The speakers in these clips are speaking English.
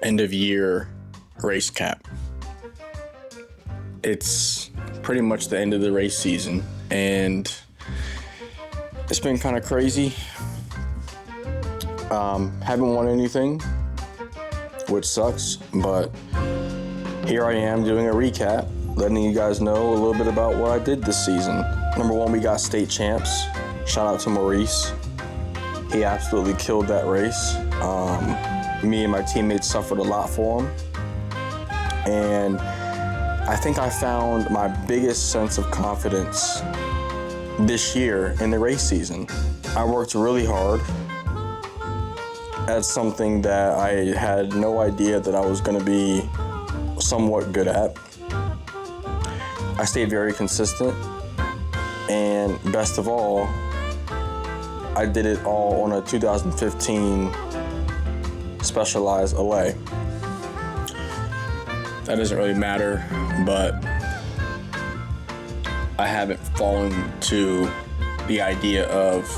end of year race cap. It's pretty much the end of the race season, and it's been kind of crazy. Haven't won anything, which sucks, but here I am doing a recap, letting you guys know a little bit about what I did this season. Number one, we got state champs. Shout out to Maurice. He absolutely killed that race. Me and my teammates suffered a lot for him. And I think I found my biggest sense of confidence this year in the race season. I worked really hard at something that I had no idea that I was going to be somewhat good at. I stayed very consistent, and best of all, I did it all on a 2015 Specialized LA. That doesn't really matter, but I haven't fallen to the idea of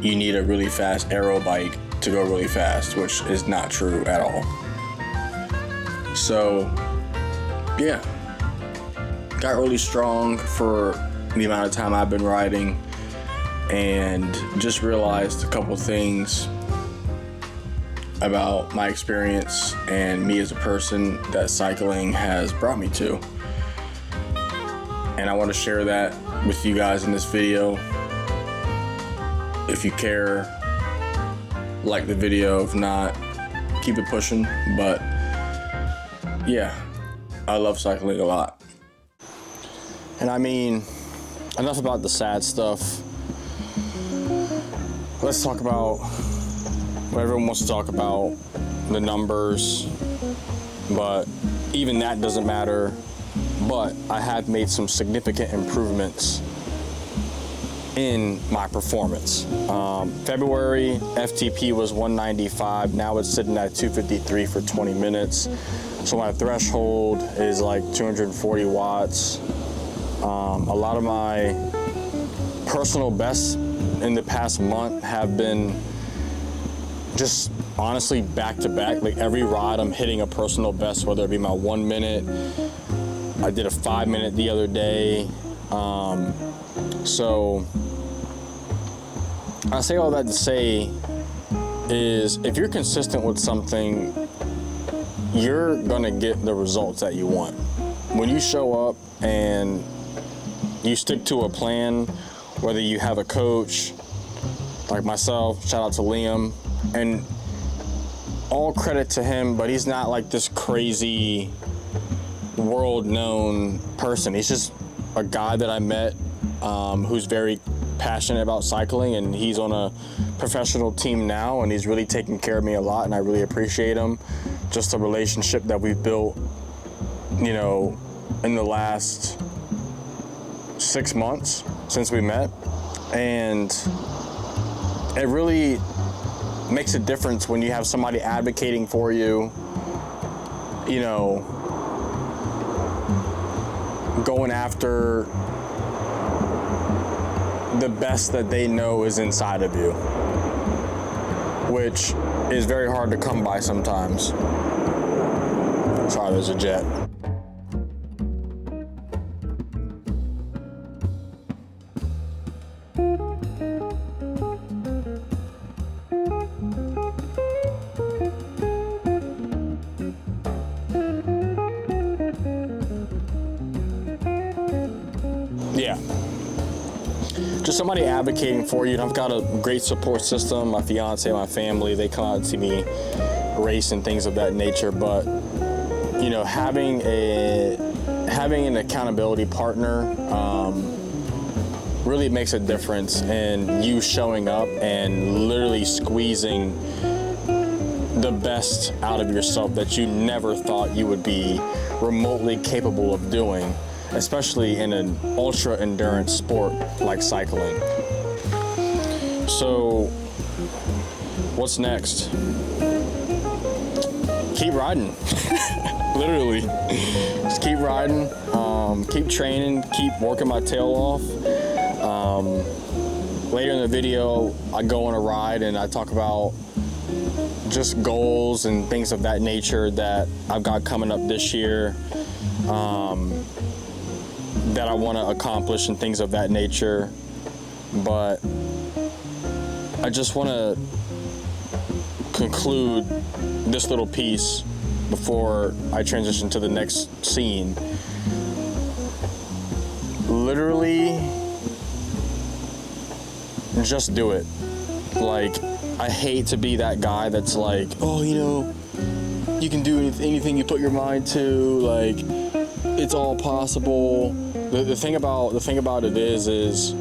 you need a really fast aero bike to go really fast, which is not true at all. So, yeah, got really strong for the amount of time I've been riding, and just realized a couple things about my experience and me as a person that cycling has brought me to. And I want to share that with you guys in this video. If you care, like the video. If not, keep it pushing. But yeah, I love cycling a lot. And I mean, enough about the sad stuff. Let's talk about what everyone wants to talk about, the numbers, but even that doesn't matter. But I have made some significant improvements in my performance. February, FTP was 195. Now it's sitting at 253 for 20 minutes. So my threshold is like 240 watts. A lot of my personal bests in the past month have been just honestly back to back. Like every ride I'm hitting a personal best, whether it be my 1 minute. I did a 5 minute the other day. So I say all that to say is if you're consistent with something, you're gonna get the results that you want. When you show up and you stick to a plan, whether you have a coach like myself, shout out to Liam, and all credit to him, but he's not like this crazy world-known person. He's just a guy that I met who's very passionate about cycling, and he's on a professional team now, and he's really taking care of me a lot, and I really appreciate him. Just a relationship that we've built, you know, in the last 6 months since we met, and it really makes a difference when you have somebody advocating for you, you know, going after the best that they know is inside of you, which is very hard to come by sometimes. Sorry, there's a jet. Yeah, just somebody advocating for you. And I've got a great support system. My fiance, my family, they come out and see me race and things of that nature. But you know, having an accountability partner really makes a difference in you showing up and literally squeezing the best out of yourself that you never thought you would be remotely capable of doing, especially in an ultra endurance sport like cycling. So what's next? Keep riding. Literally, just keep riding, keep training, keep working my tail off. Later in the video, I go on a ride and I talk about just goals and things of that nature that I've got coming up this year, that I want to accomplish and things of that nature. But I just want to conclude this little piece before I transition to the next scene. Literally, just do it. Like, I hate to be that guy that's like, oh, you know, you can do anything you put your mind to, like, it's all possible. The thing about it is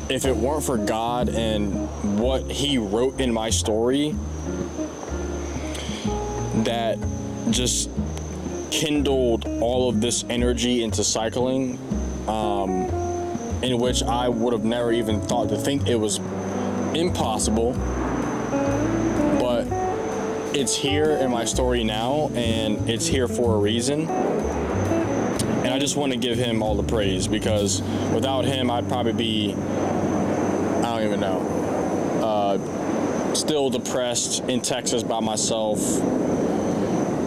if it weren't for God and what He wrote in my story that just kindled all of this energy into cycling, in which I would have never even thought to think it was impossible, but it's here in my story now, and it's here for a reason. And I just want to give Him all the praise, because without Him, I'd probably be, I don't even know, still depressed in Texas by myself,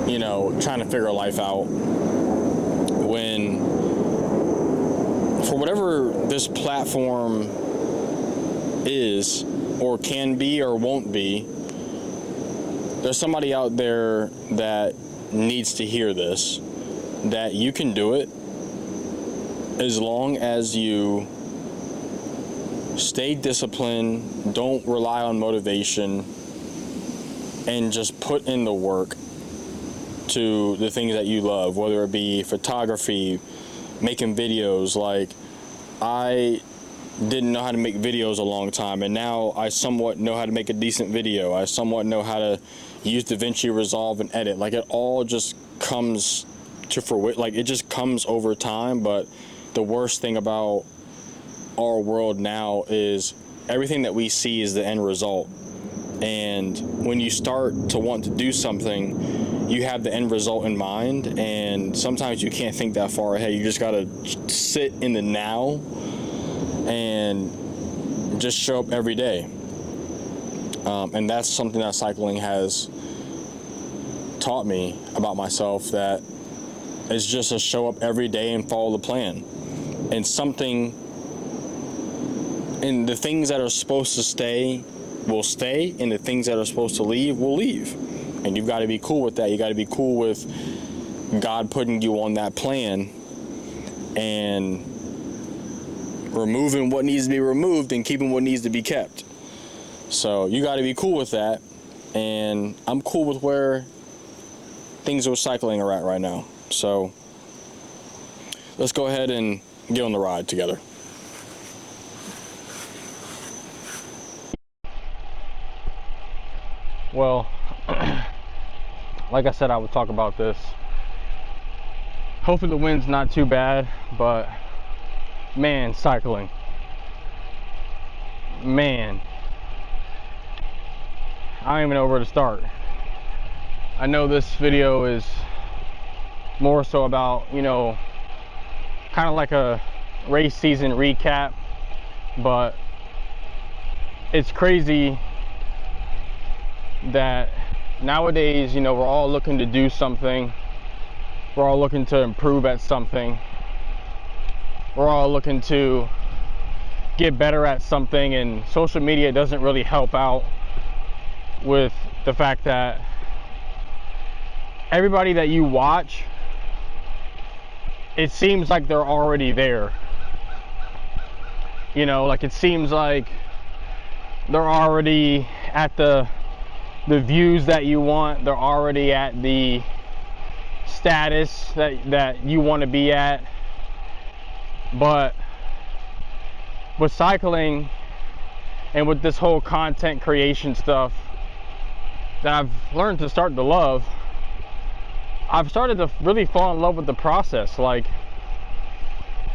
you know, trying to figure life out. When, for whatever this platform is, or can be, or won't be, there's somebody out there that needs to hear this, that you can do it as long as you stay disciplined, don't rely on motivation, and just put in the work to the things that you love, whether it be photography, making videos. Like, I didn't know how to make videos a long time, and now I somewhat know how to make a decent video. I somewhat know how to use DaVinci Resolve and edit. Like, it all just comes to fruition. Like, it just comes over time. But the worst thing about our world now is everything that we see is the end result. And when you start to want to do something, you have the end result in mind, and sometimes you can't think that far ahead. You just gotta sit in the now and just show up every day. And that's something that cycling has taught me about myself, that it's just to show up every day and follow the plan. And the things that are supposed to stay will stay, and the things that are supposed to leave will leave. And you've got to be cool with that. You got to be cool with God putting you on that plan and removing what needs to be removed and keeping what needs to be kept. So you got to be cool with that. And I'm cool with where things with cycling are at right now. So let's go ahead and get on the ride together. Well, like I said, I would talk about this. Hopefully the wind's not too bad, but man, cycling. Man, I don't even know where to start. I know this video is more so about, you know, kind of like a race season recap, but it's crazy that nowadays, you know, we're all looking to do something. We're all looking to improve at something. We're all looking to get better at something, and social media doesn't really help out with the fact that everybody that you watch, it seems like they're already there. You know, like, it seems like they're already at the views that you want. They're already at the status that you want to be at. But with cycling and with this whole content creation stuff that I've learned to start to love, I've started to really fall in love with the process. Like,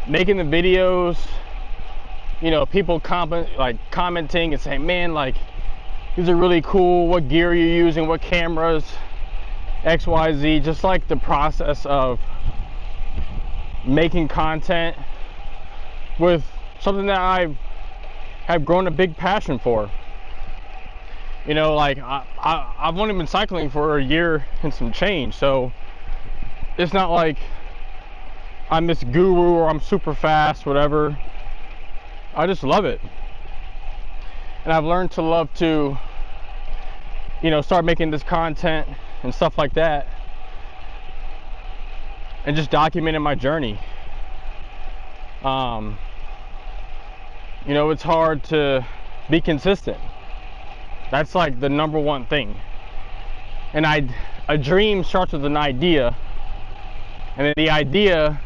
making the videos, you know, people commenting and saying, man, like, these are really cool, what gear you're using, what cameras, XYZ. Just like the process of making content with something that I have grown a big passion for. You know, like I've only been cycling for a year and some change, so it's not like I'm this guru or I'm super fast, whatever. I just love it. And I've learned to love to, you know, start making this content and stuff like that, and just documenting my journey. You know, it's hard to be consistent. That's like the number one thing. And a dream starts with an idea, and then the idea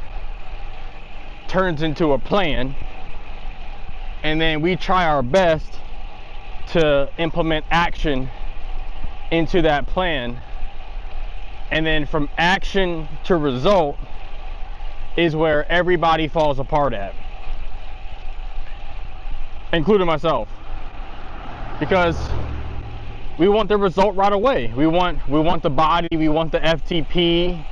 turns into a plan, and then we try our best to implement action into that plan, and then from action to result is where everybody falls apart at, including myself, because we want the result right away. We want the body, we want the FTP,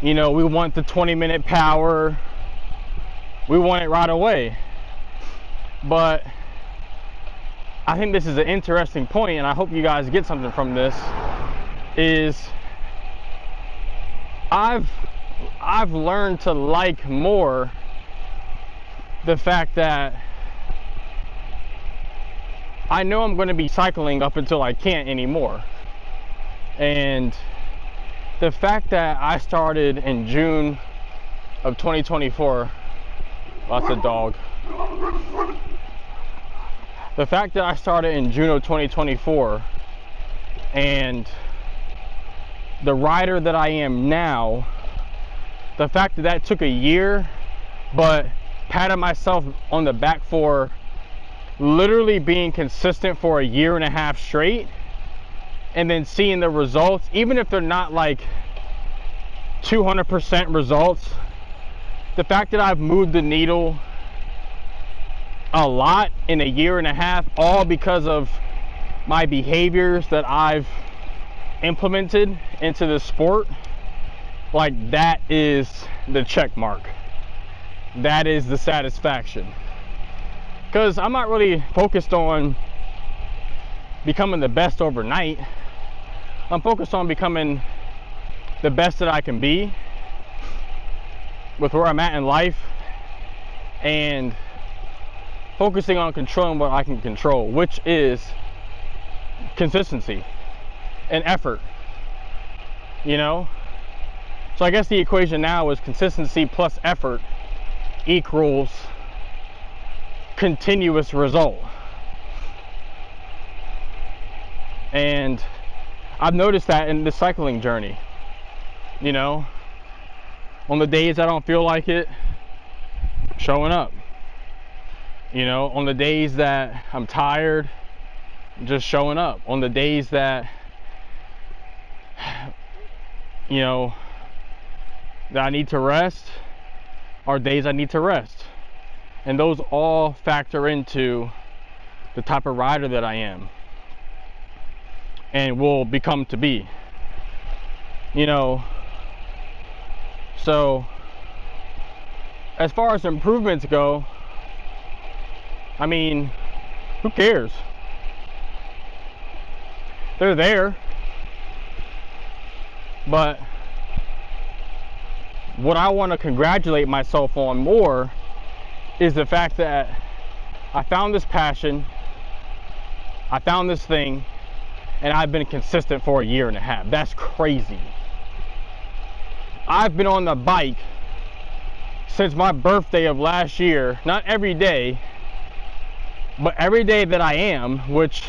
you know, we want the 20-minute power, we want it right away. But I think this is an interesting point, and I hope you guys get something from this, is I've learned to like more the fact that I know I'm going to be cycling up until I can't anymore. And the fact that I started in June of 2024, that's a dog. The fact that I started in June of 2024 and the rider that I am now, the fact that that took a year, but patted myself on the back for literally being consistent for a year and a half straight, and then seeing the results, even if they're not like 200% results, the fact that I've moved the needle a lot in a year and a half, all because of my behaviors that I've implemented into the sport, like that is the check mark. That is the satisfaction. Because I'm not really focused on becoming the best overnight. I'm focused on becoming the best that I can be with where I'm at in life, and focusing on controlling what I can control, which is consistency and effort, you know? So I guess the equation now is consistency plus effort equals continuous result. And I've noticed that in the cycling journey, you know, on the days I don't feel like it, showing up. You know, on the days that I'm tired, just showing up. On the days that, you know, that I need to rest, are days I need to rest. And those all factor into the type of rider that I am and will become to be. You know, so as far as improvements go, I mean, who cares? They're there. But what I want to congratulate myself on more is the fact that I found this passion, I found this thing, and I've been consistent for a year and a half. That's crazy. I've been on the bike since my birthday of last year, not every day, but every day that I am, which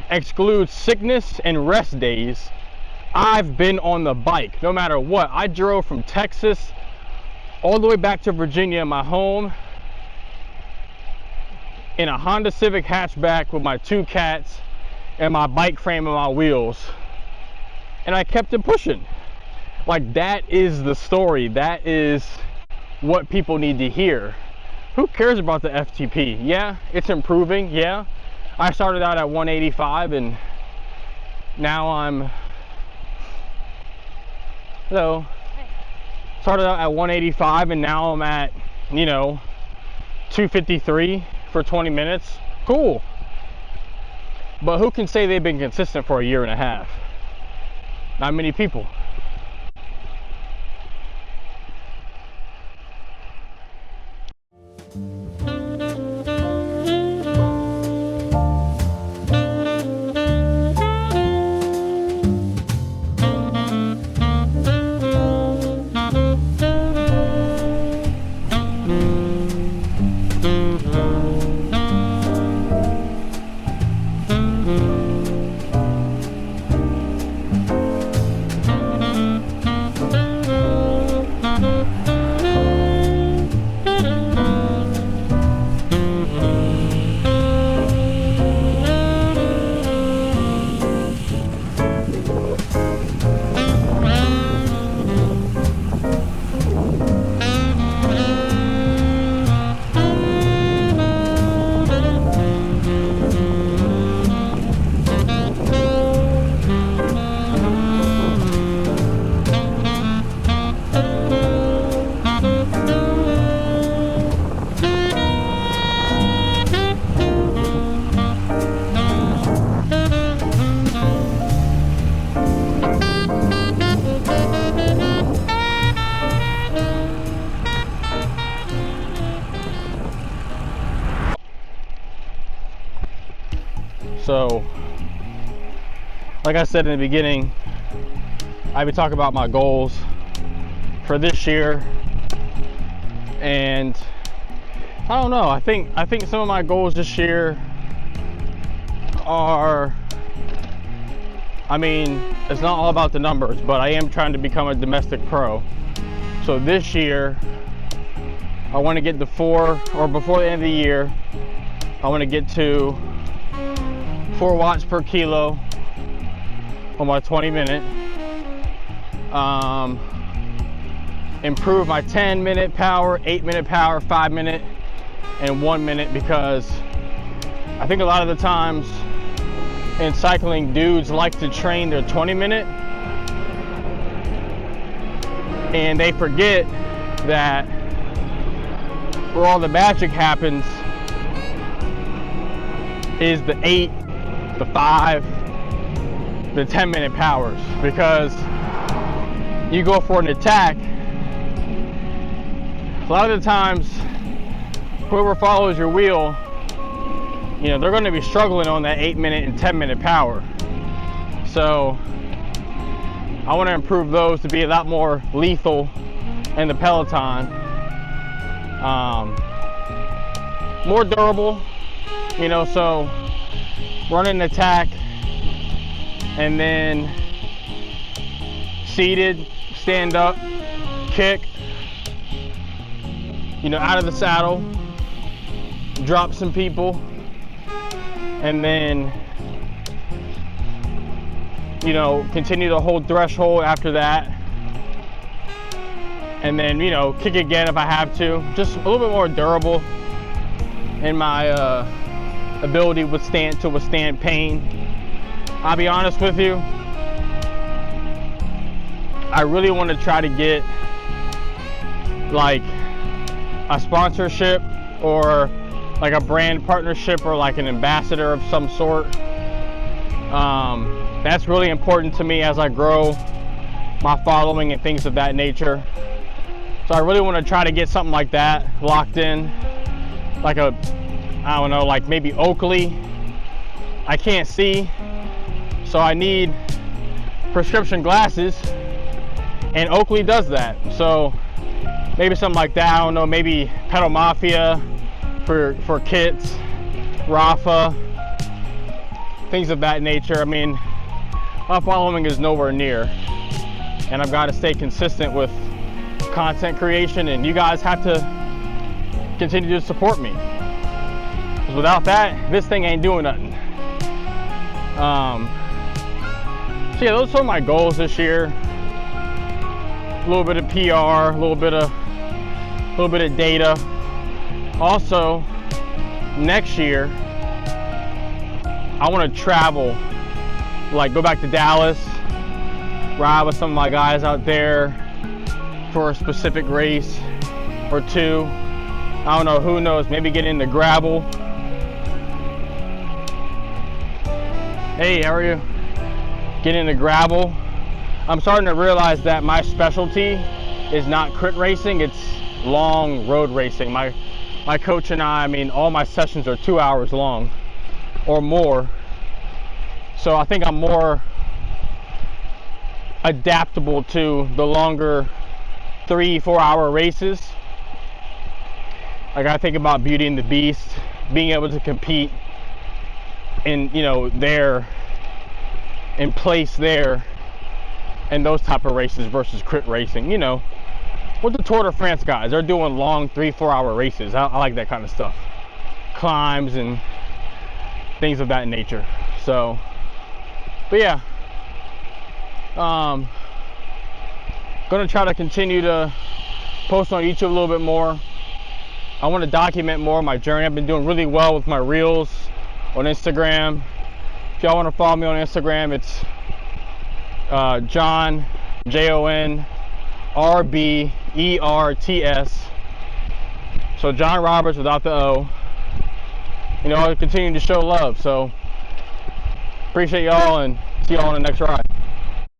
excludes sickness and rest days, I've been on the bike, no matter what. I drove from Texas all the way back to Virginia, my home, in a Honda Civic hatchback with my 2 cats and my bike frame and my wheels. And I kept it pushing. Like, that is the story. That is what people need to hear. Who cares about the FTP? Yeah, it's improving. Yeah, I started out at 185 and now I'm, hello, started out at 185 and now I'm at, you know, 253 for 20 minutes. Cool. But who can say they've been consistent for a year and a half? Not many people. So, like I said in the beginning, I've been talking about my goals for this year, and I don't know. I think some of my goals this year are, I mean, it's not all about the numbers, but I am trying to become a domestic pro. So this year, I want to get to 4, or before the end of the year, I want to get to 4 watts per kilo on my 20-minute. Improve my 10-minute power, 8-minute power, 5-minute, and 1-minute, because I think a lot of the times in cycling, dudes like to train their 20-minute, and they forget that where all the magic happens is the 8, the 5, the 10-minute powers, because you go for an attack. A lot of the times, whoever follows your wheel, you know, they're going to be struggling on that 8-minute and 10-minute power. So I want to improve those to be a lot more lethal in the peloton, more durable, you know. So run an attack, and then seated, stand up, kick, you know, out of the saddle, drop some people, and then, you know, continue to hold threshold after that, and then, you know, kick again if I have to. Just a little bit more durable in my ability to withstand pain. I'll be honest with you, I really want to try to get like a sponsorship or like a brand partnership or like an ambassador of some sort. That's really important to me as I grow my following and things of that nature. So I really want to try to get something like that locked in, like a, I don't know, like maybe Oakley. I can't see, so I need prescription glasses, and Oakley does that. So maybe something like that. I don't know, maybe Pedal Mafia for kits, Rafa, things of that nature. I mean, my following is nowhere near, and I've got to stay consistent with content creation, and you guys have to continue to support me, because without that, this thing ain't doing nothing. So yeah, those are my goals this year. A little bit of PR, a little bit of data. Also, next year, I want to travel, like go back to Dallas, ride with some of my guys out there for a specific race or two. I don't know, who knows, maybe get into gravel. Hey, how are you? Getting into gravel. I'm starting to realize that my specialty is not crit racing, it's long road racing. My coach and I mean, all my sessions are 2 hours long or more. So I think I'm more adaptable to the longer 3-4 hour races. Like, I think about Beauty and the Beast, being able to compete in, you know, there, in place there, and those type of races versus crit racing. You know, with the Tour de France guys, they're doing long 3-4 hour races. I like that kind of stuff, climbs and things of that nature. So, but yeah, gonna try to continue to post on YouTube a little bit more. I want to document more of my journey. I've been doing really well with my reels on Instagram. If y'all want to follow me on Instagram, it's John, JONRBERTS. So John Roberts without the O. You know, I'll continue to show love. So appreciate y'all, and see y'all on the next ride.